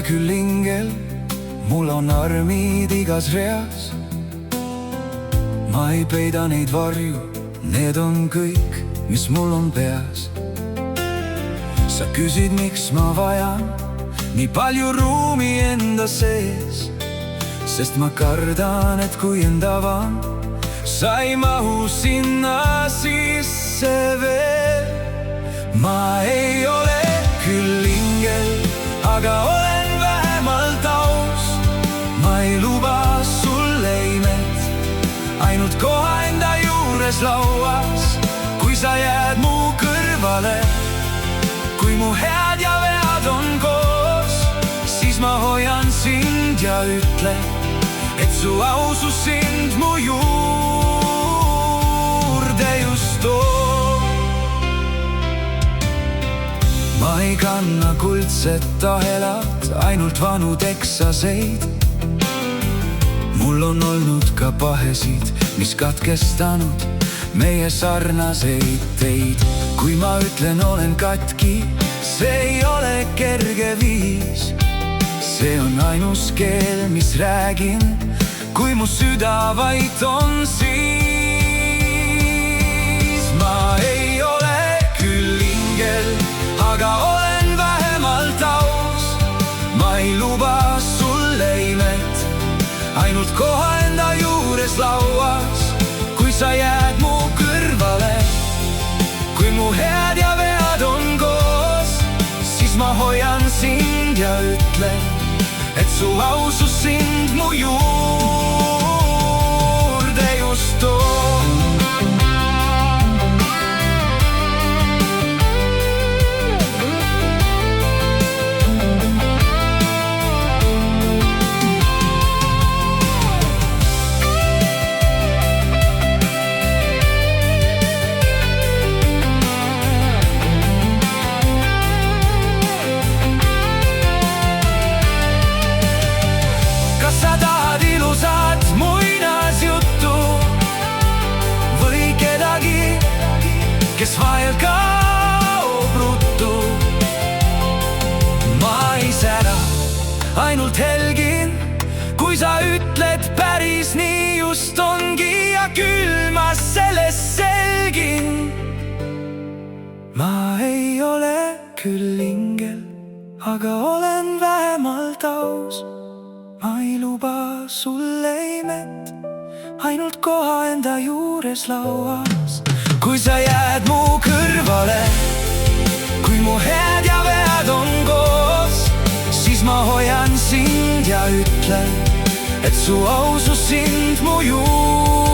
ole küll ingel, mul on armid igas reas. Ma ei peida neid varju, need on kõik, mis mul on peas. Sa küsid, miks ma vajan nii palju ruumi enda sees, sest ma kardan, et kui end avan, sa ei mahu sinna sisse veel. Ma ei ole küll ingel, aga olen vähemalt aus. Ma ei luba sulle imet, ainult koha enda juures lauas. Kui sa jääd mu kõrvale, kui mu head ja vead on koos, siis ma hoian sind ja ütlen, et su ausus sind mu juurde just toob. Ma ei kanna kuldset ahelat, ainult vanu teksaseid. Mul on olnud ka pahesid, mis katkestanud meie sarnaseid teid. Kui ma ütlen, olen katki, see ei ole kerge viis. See on ainus keel, mis räägin, kui mu süda vait on siis. Ma ei ole küll ingel, aga olen vähemalt aus. Ma ei luba sulle imet, ainult koha enda juures lauas. Kui sa jääd mu kõrvale, kui mu head ja vead on koos, siis ma hoian sind ja ütlen, et su ausus sind mu juurde just toob. Sa tahad ilusat muinasjuttu või kedagi, kes vahel kaob ruttu? Ma ei sära, ainult helgin, kui sa ütled päris nii just ongi, ja küll ma sellest selgin. Ma ei ole küll ingel, aga olen vähemalt aus. Ma ei luba sulle imet, ainult koha enda juures lauas. Kui sa jääd mu kõrvale, kui mu head ja vead on koos, siis ma hoian sind ja ütlen, et su ausus sind mu juurde